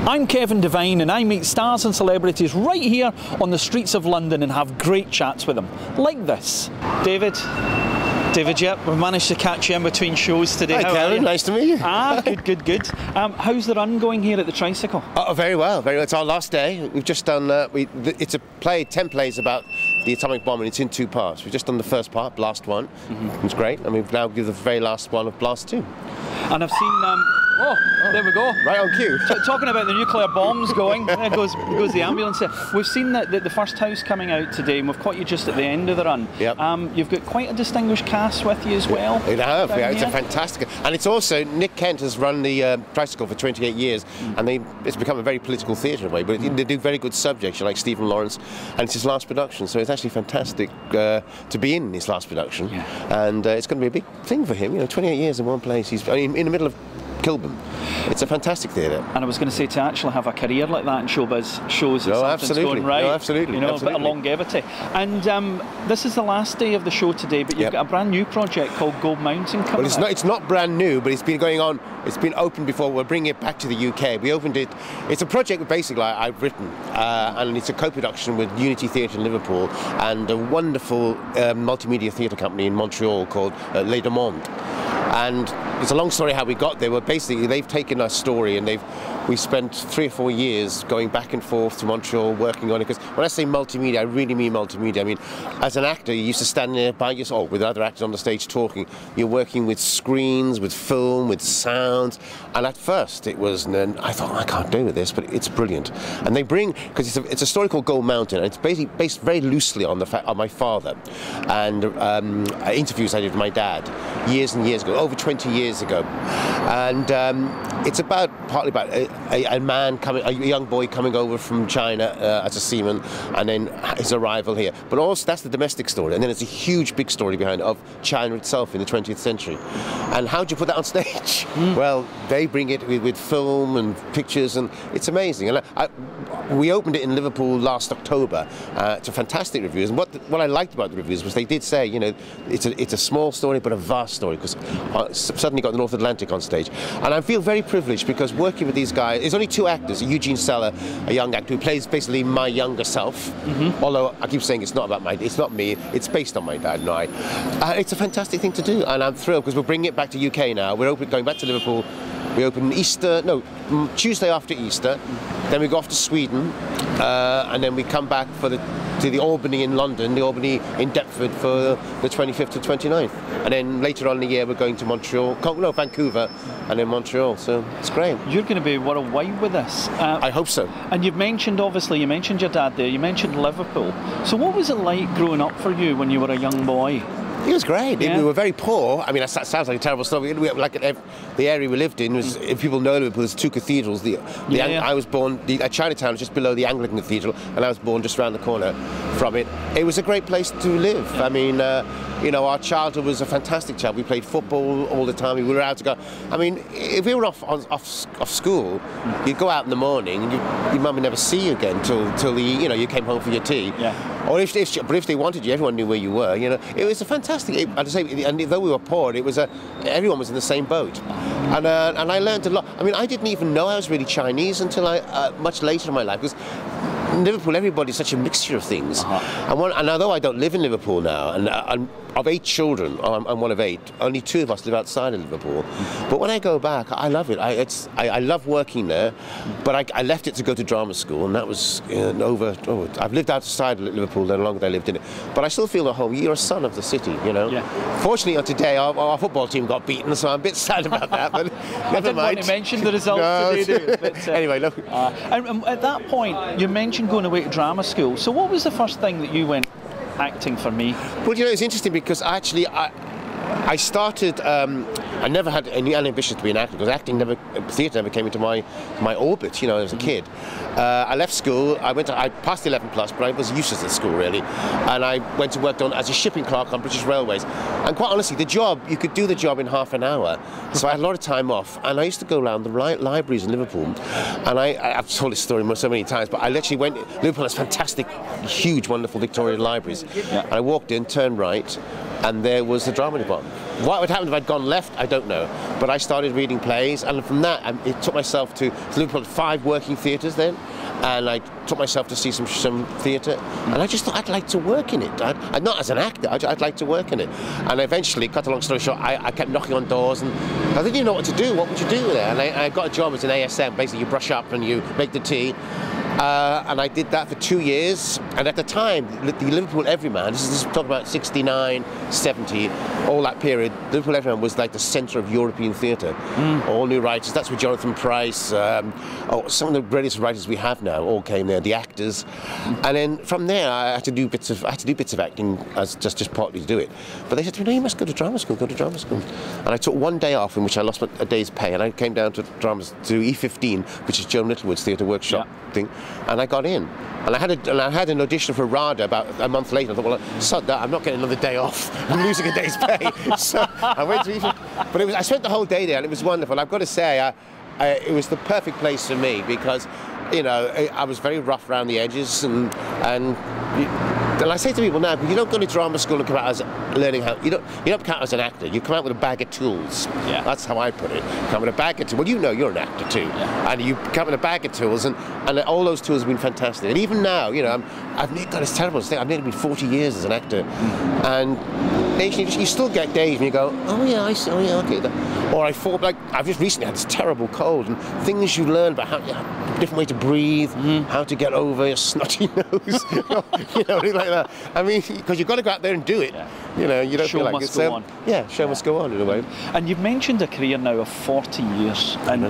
I'm Kevin Devine and I meet stars and celebrities right here on the streets of London and have great chats with them, like this. David Yip, we've managed to catch you in between shows today. Hi Kevin, nice to meet you. Good. How's the run going here at the Tricycle? Oh, very well, very well. It's our last day. We've just done, it's a play, 10 plays about the atomic bomb, and it's in 2 parts. We've just done the first part, Blast 1, it was great, and we've now given the very last one of Blast 2. And I've seen, there we go. Right on cue. Talking about the nuclear bombs going, there goes the ambulance there. We've seen the first house coming out today, and we've caught you just at the end of the run. Yep. You've got quite a distinguished cast with you as well. We have, yeah, it's a fantastic, and it's also, Nick Kent has run the Tricycle for 28 years, and it's become a very political theatre in a way, but they do very good subjects, like Stephen Lawrence, and it's his last production, so it's actually fantastic to be in his last production, and it's going to be a big thing for him, 28 years in one place. He's in the middle of Kilburn. It's a fantastic theatre. And I was going to say, to actually have a career like that in showbiz shows that something's going right. No, absolutely. A bit of longevity. And this is the last day of the show today, but you've got a brand new project called Gold Mountain coming out. It's not brand new, but it's been going on. It's been opened before. We're bringing it back to the UK. We opened it. It's a project basically I've written, and it's a co-production with Unity Theatre in Liverpool and a wonderful multimedia theatre company in Montreal called Les Demandes. And it's a long story how we got there. Well, basically, they've taken our story and we spent 3 or 4 years going back and forth to Montreal working on it. Because when I say multimedia, I really mean multimedia. I mean, as an actor, you used to stand there by yourself with other actors on the stage talking. You're working with screens, with film, with sounds. And at first, it was, and I thought, I can't do with this, but it's brilliant. And they bring, because it's a story called Gold Mountain, and it's basically based very loosely on my father and interviews I did with my dad years and years ago, over 20 years ago. And it's partly about a man a young boy coming over from China as a seaman, and then his arrival here. But also that's the domestic story, and then there's a huge big story behind it of China itself in the 20th century. And how do you put that on stage? Well, they bring it with film and pictures, and it's amazing. And we opened it in Liverpool last October to fantastic reviews. And what I liked about the reviews was they did say, it's a small story but a vast story, because suddenly got the North Atlantic on stage. And I feel very privileged because working with these guys, there's only 2 actors, Eugene Seller, a young actor who plays basically my younger self, although I keep saying it's not me, it's based on my dad and I. It's a fantastic thing to do, and I'm thrilled because we're bringing it back to UK now. We're going back to Liverpool. We open Tuesday after Easter, then we go off to Sweden, and then we come back to the Albany in London, the Albany in Deptford for the 25th to 29th. And then later on in the year we're going to Vancouver, and then Montreal, so it's great. You're going to be worldwide with this. I hope so. And you've mentioned, obviously, your dad there, you mentioned Liverpool. So what was it like growing up for you when you were a young boy? It was great. We were very poor. I mean, that sounds like a terrible story. The area we lived in was, if people know Liverpool, there's 2 cathedrals. I was born at Chinatown, just below the Anglican Cathedral, and I was born just around the corner from it. It was a great place to live. I mean, our childhood was a fantastic childhood. We played football all the time. We were out to go. I mean, if we were off school, you'd go out in the morning, and your mum would never see you again till you came home for your tea. Or if they wanted you, everyone knew where you were. It was a fantastic. And though we were poor, everyone was in the same boat. And I learned a lot. I mean, I didn't even know I was really Chinese until much later in my life, because in Liverpool, everybody's such a mixture of things. And although I don't live in Liverpool now, and of 8 children, I'm one of 8, only 2 of us live outside of Liverpool. But when I go back, I love it. I love working there, but I left it to go to drama school, and that was I've lived outside Liverpool the longer I lived in it. But I still feel at home. You're a son of the city, Fortunately, today, our football team got beaten, so I'm a bit sad about that, but never mind. I didn't want to mention the results today, but, anyway, look. And at that point, you mentioned going away to drama school. So what was the first thing that you went, acting for me? Well, it's interesting because actually I started, I never had any ambition to be an actor, because theatre never came into my orbit, as a kid. I left school, I passed the 11+, but I was useless at school, really. And I went to work as a shipping clerk on British Railways. And quite honestly, you could do the job in half an hour. So I had a lot of time off, and I used to go around the libraries in Liverpool. And I've told this story so many times, but I literally Liverpool has fantastic, huge, wonderful Victorian libraries. And I walked in, turned right, and there was the drama department. What would happen if I'd gone left, I don't know. But I started reading plays, and from that, it took myself to Liverpool, 5 working theatres then, and I took myself to see some theatre, and I just thought I'd like to work in it. I'd not as an actor, I'd like to work in it. And eventually, cut a long story short, I kept knocking on doors, and I didn't even know what to do. What would you do there? And I got a job as an ASM. Basically, you brush up and you make the tea. And I did that for 2 years, and at the time, the Liverpool Everyman, this is talking about 69, 70, all that period, Liverpool Everyman was like the centre of European theatre. All new writers, that's where Jonathan Pryce, some of the greatest writers we have now all came there, the actors. And then from there, I had to do bits of acting as just partly to do it. But they said to me, no, you must go to drama school, And I took 1 day off in which I lost a day's pay, and I came down to E15, which is Joan Littlewood's theatre workshop thing. And I got in, and I had an audition for RADA about a month later. I thought, well, sod that, I'm not getting another day off. I'm losing a day's pay. So I went to but I spent the whole day there, and it was wonderful. I've got to say, it was the perfect place for me because, you know, I was very rough around the edges, and I say to people now, you don't go to drama school and come out as learning how. You don't come out as an actor. You come out with a bag of tools. Yeah. That's how I put it. Come with a bag of tools. Well, you know, you're an actor too, and you come with a bag of tools, and all those tools have been fantastic. And even now, you know, I've this terrible thing. I've nearly been 40 years as an actor, and occasionally you still get days when you go, oh yeah, I see, oh yeah, okay. Or I fall, like I've just recently had this terrible cold, and things you learn about how different way to breathe, how to get over your snotty nose, you know, like that. I mean, because you've got to go out there and do it. You know, you don't show feel like must go on. Yeah, show must go on in a way. And you've mentioned a career now of 40 years, and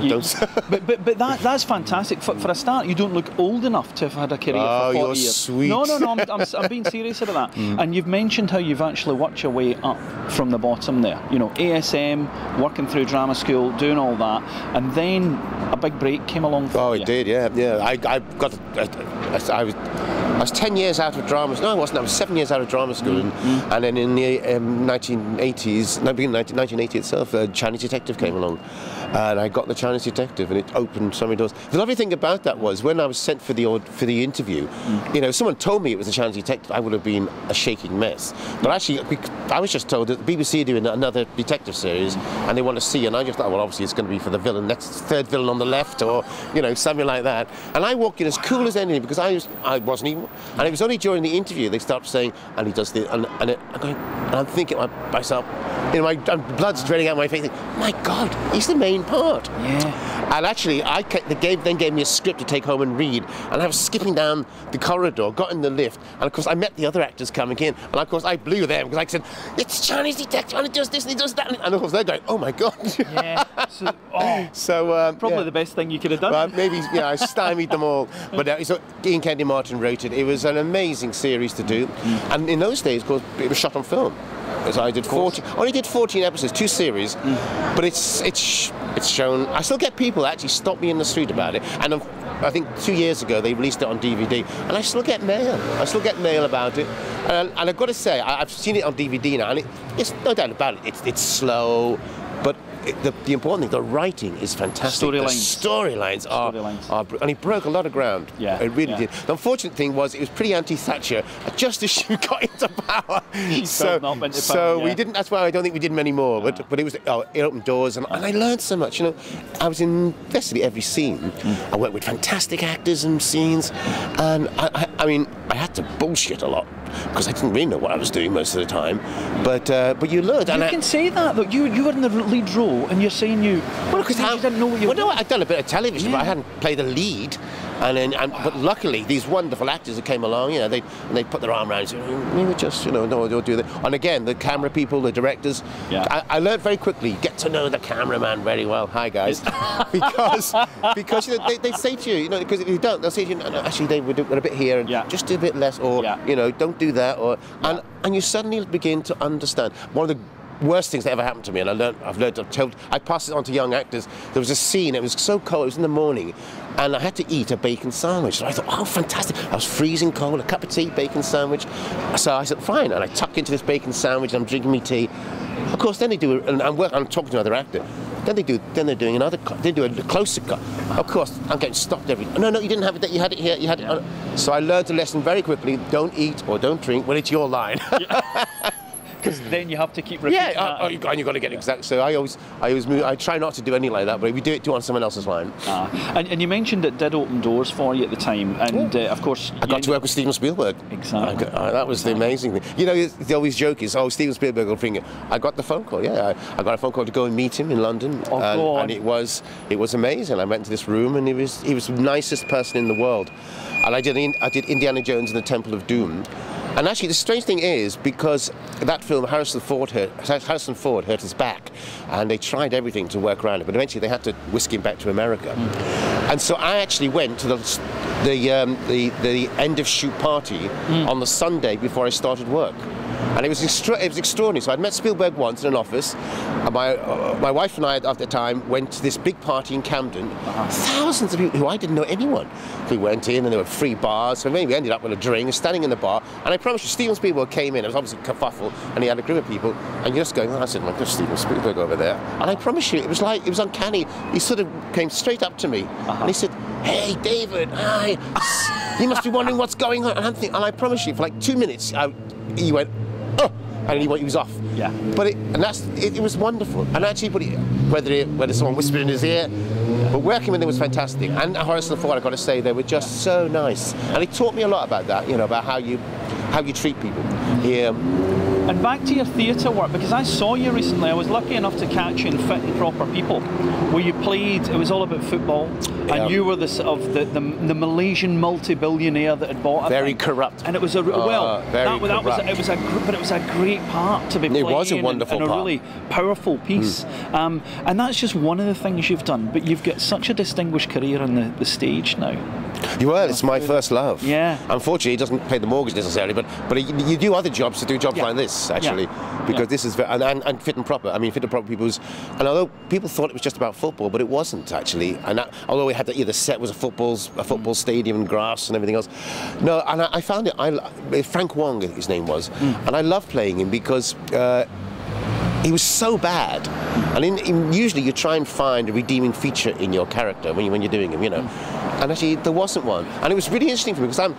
but that's fantastic. For a start, you don't look old enough to have had a career for 40 you're years. Sweet. No, I'm being serious about that. And you've mentioned how you've actually worked your way up from the bottom there. You know, ASM, working through drama school, doing all that, and then a big break came along for you. It did, yeah. I was 10 years out of drama school. No, I wasn't. I was 7 years out of drama school. And then in the 1980s, no, beginning of 1980 itself, Chinese Detective came along. And I got the Chinese Detective, and it opened so many doors. The lovely thing about that was when I was sent for the interview, you know, if someone told me it was the Chinese Detective, I would have been a shaking mess. But actually, I was just told that the BBC are doing another detective series, and they want to see, and I just thought, well, obviously it's going to be for the villain, next third villain on the left, or, you know, something like that. And I walked in as cool as anything, because I wasn't even, and it was only during the interview they started saying, and he does this, and I'm thinking to myself, you know, my blood's draining out my face. My God, he's the main part. Yeah. And actually, they then gave me a script to take home and read. And I was skipping down the corridor, got in the lift, and of course I met the other actors coming in. And of course I blew them because I said, "It's Chinese Detective, and he does this and he does that." And of course they're going, "Oh my God." Yeah. So probably the best thing you could have done. Well, maybe, yeah, I stymied them all. But so Ian Kennedy Martin wrote it. It was an amazing series to do. And in those days, of course, it was shot on film. So I did 14 episodes, 2 series, but it's shown. I still get people that actually stop me in the street about it, and I think 2 years ago they released it on DVD, and I still get mail. I still get mail about it, and I've got to say I've seen it on DVD now, and it's no doubt about it. It's slow, but the important thing, the writing is fantastic. Storylines are, and he broke a lot of ground. Yeah, it really did. The unfortunate thing was it was pretty anti-Thatcher just as she got into power. So we didn't. That's why I don't think we did many more. But it was it opened doors, and I learned so much. You know, I was in basically every scene. I worked with fantastic actors and scenes, and I mean I had to bullshit a lot, because I didn't really know what I was doing most of the time, but you learned. You can say that, though. You were in the lead role, and you're saying you didn't know what you were doing. No, I'd done a bit of television, but I hadn't played the lead. But luckily, these wonderful actors that came along, you know, they put their arm around you. We were just, you know, no, they'll do that. And again, the camera people, the directors. Yeah. I learned very quickly, get to know the cameraman very well. Hi, guys, because you know, they say to you, you know, because if you don't, they'll say to you, no, actually, they would do a bit here, and just do a bit less, or you know, don't do that, or and you suddenly begin to understand. One of the worst things that ever happened to me, and I passed it on to young actors. There was a scene, it was so cold, it was in the morning, and I had to eat a bacon sandwich. So I thought, oh, fantastic. I was freezing cold, a cup of tea, bacon sandwich. So I said, fine, and I tuck into this bacon sandwich, and I'm drinking my tea. Of course, then they do, and I'm talking to another actor. Then they're doing another cut. They do a closer cut. Of course, I'm getting stopped No, you didn't have it. You had it here. You had it. So I learned a lesson very quickly. Don't eat or don't drink when it's your line. because then you have to keep repeating that. And you've got to get exact. So I always move. I try not to do anything like that, but if you do it, do it on someone else's line. And you mentioned it did open doors for you at the time, and of course I got to work with Steven Spielberg. Exactly. That was the amazing thing. You know, the always joke is, oh, Steven Spielberg will bring it. I got the phone call. Yeah, I got a phone call to go and meet him in London, and it was amazing. I went into this room, and he was the nicest person in the world. And I did Indiana Jones and the Temple of Doom. And actually, the strange thing is, because that film, Harrison Ford hurt his back, and they tried everything to work around it, but eventually they had to whisk him back to America. And so I actually went to the end of shoot party on the Sunday before I started work. And it was extraordinary. So I'd met Spielberg once in an office. And my wife and I, at the time, went to this big party in Camden. Thousands of people who I didn't know anyone. We went in, and there were free bars. So maybe we ended up with a drink, standing in the bar. And I promise you, Steven Spielberg came in. It was obviously a kerfuffle, and he had a group of people. And you're just going, I said, there's Steven Spielberg over there. And I promise you, it was uncanny. He sort of came straight up to me, and he said, "Hey, David, hi. You must be wondering what's going on." And I promise you, for like 2 minutes, he went, "Oh," and he was off. Yeah. But it was wonderful. And actually, whether someone whispered in his ear, but working with him was fantastic. And Harrison Ford, I've got to say, they were just so nice. And he taught me a lot about that, about how you treat people. And back to your theatre work, because I saw you recently. I was lucky enough to catch you in Fit and Proper People, where you played. It was all about football, and you were the Malaysian multi-billionaire that had bought a very thing. corrupt. And it was it was a great part to be playing. It was a wonderful and part. a really powerful piece. And that's just one of the things you've done. But you've got such a distinguished career on the stage now. Well, it's my first love. Yeah. Unfortunately, it doesn't pay the mortgage necessarily, but you do other jobs to do jobs like this, actually, because this is and Fit and Proper. I mean, Fit and Proper People was, and although people thought it was just about football, but it wasn't actually. And although we had the set was a football stadium and grass and everything else. No, and I found it. Frank Wong, his name was, and I loved playing him because. He was so bad, and usually you try and find a redeeming feature in your character when you're doing him, And actually, there wasn't one, and it was really interesting for me because I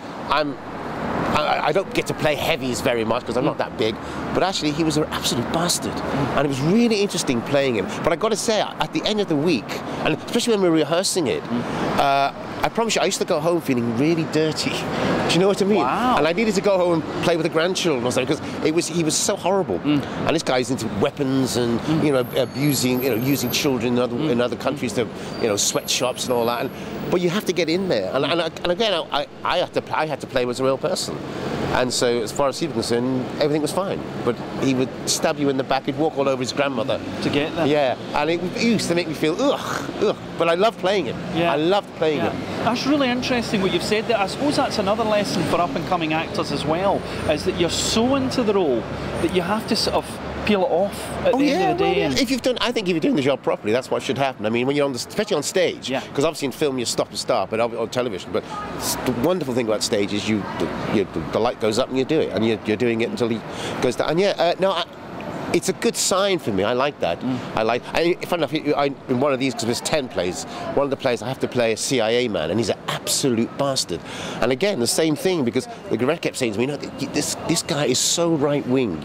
don't get to play heavies very much because I'm not that big, but actually he was an absolute bastard, and it was really interesting playing him. But I got to say, at the end of the week, and especially when we were rehearsing it, I promise you, I used to go home feeling really dirty. Do you know what I mean? Wow. And I needed to go home and play with the grandchildren or something because he was so horrible. And this guy's into weapons and abusing, using children in other countries to sweatshops and all that. But you have to get in there. And again, I had to play as a real person. And so, as far as he was concerned, everything was fine. But he would stab you in the back. He'd walk all over his grandmother to get there. Yeah, and it used to make me feel ugh. But I loved playing him. Yeah. I loved playing him. That's really interesting what you've said there. I suppose that's another lesson for up-and-coming actors as well, is that you're so into the role that you have to sort of peel it off at the end of the day. I think if you're doing the job properly, that's what should happen. I mean, when you're especially on stage, because obviously in film you stop and start, but on television. But the wonderful thing about stage is the light goes up and you do it, and you're doing it until he goes down. And it's a good sign for me. I like that. Funny enough, in one of these, because there's 10 plays, one of the plays I have to play a CIA man, and he's an absolute bastard. And again, the same thing, because the director kept saying to me, this guy is so right-wing.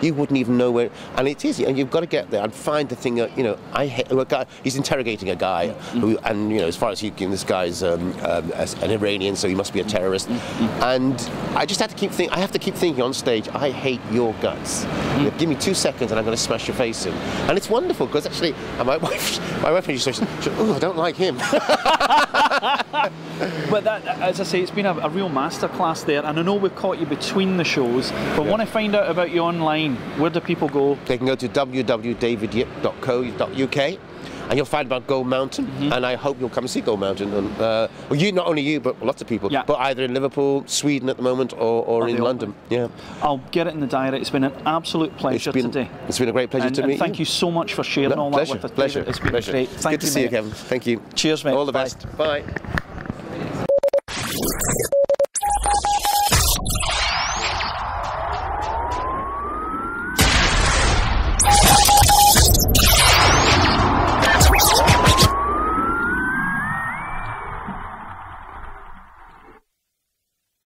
You wouldn't even know where. And it is. And you've got to get there and find the thing that, I hate. A guy, he's interrogating a guy who, and as far as he can, this guy's an Iranian, so he must be a terrorist. And I just have to keep thinking. I have to keep thinking on stage. I hate your guts. Give me 2 seconds and I'm going to smash your face in. And it's wonderful because actually, my wife used to say, "Oh, I don't like him." But that, as I say, it's been a real masterclass there. And I know we've caught you between the shows, but want to find out about you online, where do people go? They can go to www.davidyip.co.uk. And you'll find about Gold Mountain, and I hope you'll come and see Gold Mountain. And, not only you, but lots of people. Yeah. But either in Liverpool, Sweden at the moment, or in London. Yeah. I'll get it in the diary. It's been an absolute pleasure today. It's been a great pleasure to meet you. Thank you so much for sharing all that with us. Pleasure. It's been great. Thank you, Good to see you, Kevin. Thank you. Cheers, mate. All the best. Bye.